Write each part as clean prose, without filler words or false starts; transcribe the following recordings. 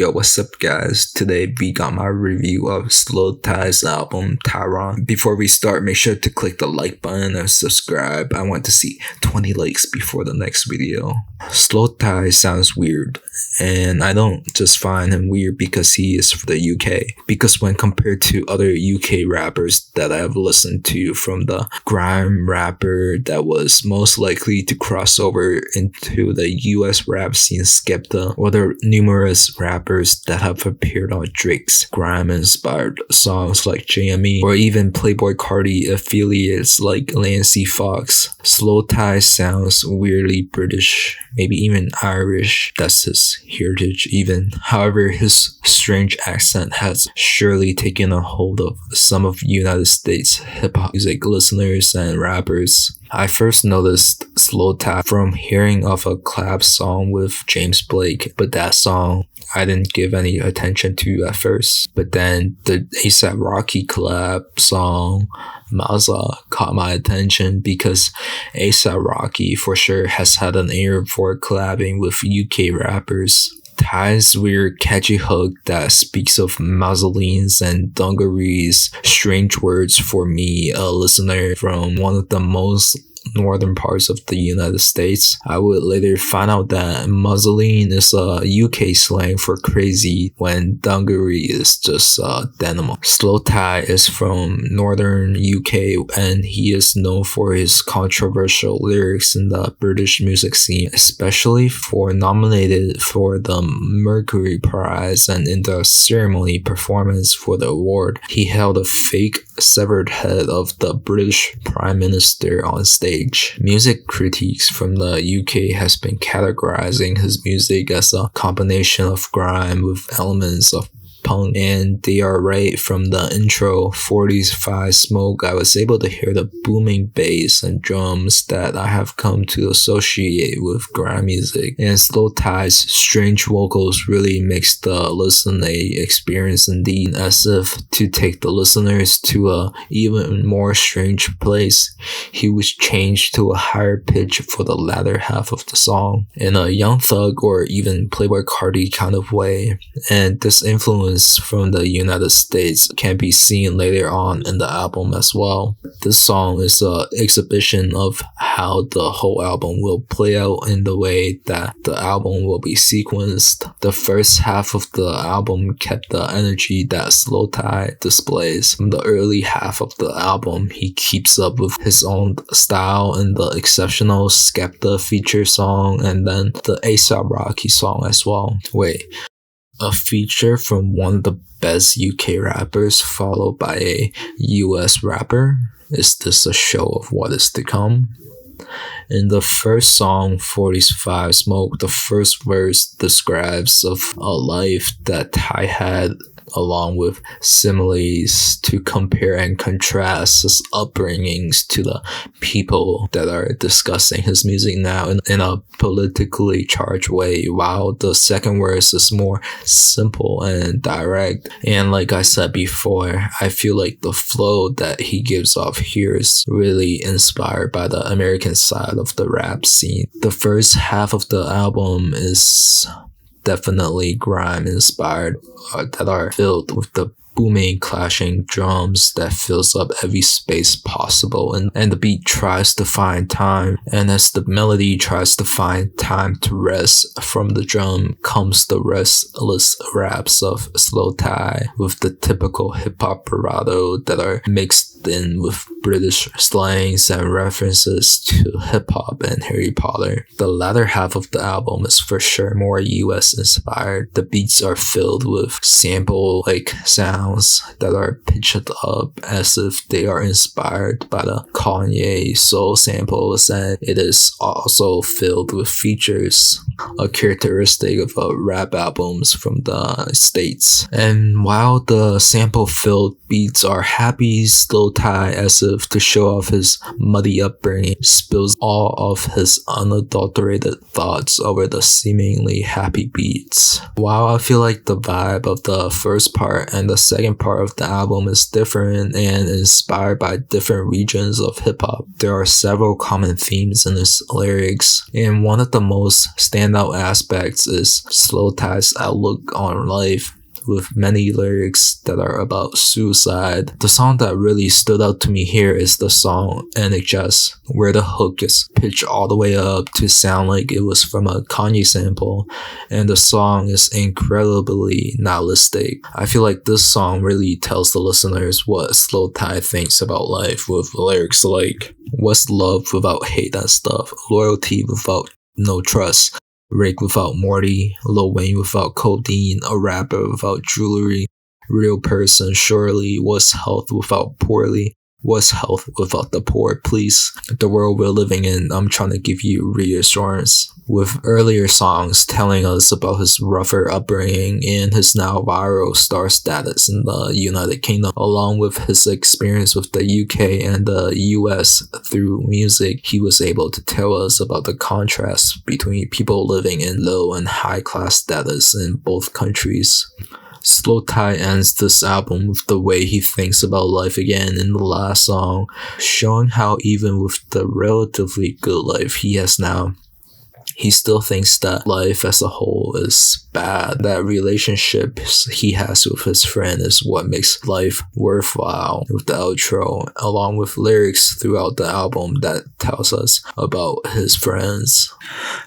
Yo, what's up guys? Today we got my review of Slow Tie's album, Tyron. Before we start, make sure to click the like button and subscribe. I want to see 20 likes before the next video. Slow Tie sounds weird, and I don't just find him weird because he is from the UK. Because when compared to other UK rappers that I have listened to, from the grime rapper that was most likely to cross over into the US rap scene, Skepta, or the numerous rappers that have appeared on Drake's grime-inspired songs like JME, or even Playboi Carti affiliates like Lancey Fox. Slow Tie sounds weirdly British, maybe even Irish. That's his heritage even. However, his strange accent has surely taken a hold of some of United States hip-hop music listeners and rappers. I first noticed Slow Tie from hearing of a collab song with James Blake, but that song I didn't give any attention to at first. But then the A$AP Rocky collab song Maza caught my attention because A$AP Rocky for sure has had an ear for collabing with UK rappers. Tie's weird catchy hook that speaks of mausoleums and dungarees, strange words for me, a listener from one of the most northern parts of the United States. I would later find out that mausoleum is a UK slang for crazy, when dungaree is just denim. Slow Tie is from northern UK, and he is known for his controversial lyrics in the British music scene, especially for nominated for the Mercury Prize, and in the ceremony performance for the award, he held a fake severed head of the British Prime Minister on stage. Music critiques from the UK has been categorizing his music as a combination of grime with elements of punk, and they are right. From the intro 45 Smoke, I was able to hear the booming bass and drums that I have come to associate with grime music, and Slow Tie's strange vocals really makes the listening experience indeed, as if to take the listeners to a even more strange place. He was changed to a higher pitch for the latter half of the song, in a Young Thug or even Playboi Carti kind of way, and this influence from the United States can be seen later on in the album as well. This song is an exhibition of how the whole album will play out in the way that the album will be sequenced. The first half of the album kept the energy that Slow Tie displays. From the early half of the album, he keeps up with his own style in the exceptional Skepta feature song, and then the A$AP Rocky song as well. A feature from one of the best UK rappers followed by a US rapper? Is this a show of what is to come? In the first song, 45 Smoke, the first verse describes of a life that Ty had, along with similes to compare and contrast his upbringings to the people that are discussing his music now in a politically charged way, while the second verse is more simple and direct. And like I said before, I feel like the flow that he gives off here is really inspired by the American side of the rap scene. The first half of the album is definitely grime inspired, that are filled with the booming clashing drums that fills up every space possible, and the beat tries to find time, and as the melody tries to find time to rest, from the drum comes the restless raps of Slow Tie with the typical hip-hop bravado that are mixed in with British slangs and references to hip-hop and Harry Potter. The latter half of the album is for sure more US inspired. The beats are filled with sample-like sounds that are pitched up as if they are inspired by the Kanye soul samples, and it is also filled with features, a characteristic of rap albums from the States. And while the sample-filled beats are happy, Slow Slow Tie, as if to show off his muddy upbringing, spills all of his unadulterated thoughts over the seemingly happy beats. While I feel like the vibe of the first part and the second part of the album is different and inspired by different regions of hip-hop, there are several common themes in his lyrics, and one of the most standout aspects is Slow Tie's outlook on life, with many lyrics that are about suicide. The song that really stood out to me here is the song NHS, where the hook is pitched all the way up to sound like it was from a Kanye sample, and the song is incredibly nihilistic. I feel like this song really tells the listeners what Slow Tie thinks about life, with lyrics like, "What's love without hate and stuff? Loyalty without no trust. Rick without Morty, Lil Wayne without codeine, a rapper without jewelry, real person surely, what's health without poorly, what's health without the poor, please, the world we're living in, I'm trying to give you reassurance," with earlier songs telling us about his rougher upbringing and his now viral star status in the United Kingdom, along with his experience with the UK and the US. Through music, he was able to tell us about the contrast between people living in low and high class status in both countries. Slow Tie ends this album with the way he thinks about life again in the last song, showing how even with the relatively good life he has now, he still thinks that life as a whole is bad. That relationships he has with his friend is what makes life worthwhile, with the outro, along with lyrics throughout the album that tells us about his friends.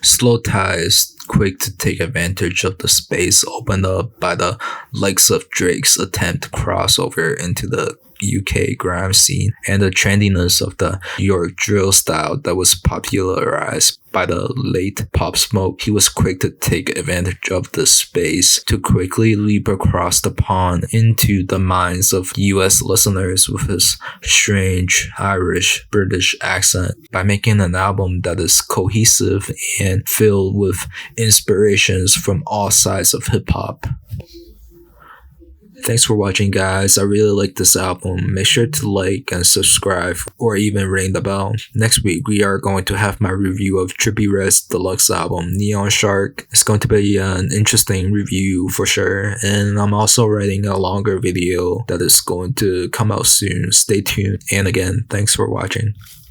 Slow Tie is quick to take advantage of the space opened up by the likes of Drake's attempt to cross over into the UK grime scene and the trendiness of the New York drill style that was popularized by the late Pop Smoke. He was quick to take advantage of this space to quickly leap across the pond into the minds of US listeners with his strange Irish British accent by making an album that is cohesive and filled with inspirations from all sides of hip-hop. Thanks for watching, guys. I really like this album. Make sure to like and subscribe or even ring the bell. Next week, we are going to have my review of Trippie Redd's deluxe album, Neon Shark. It's going to be an interesting review for sure. And I'm also writing a longer video that is going to come out soon. Stay tuned. And again, thanks for watching.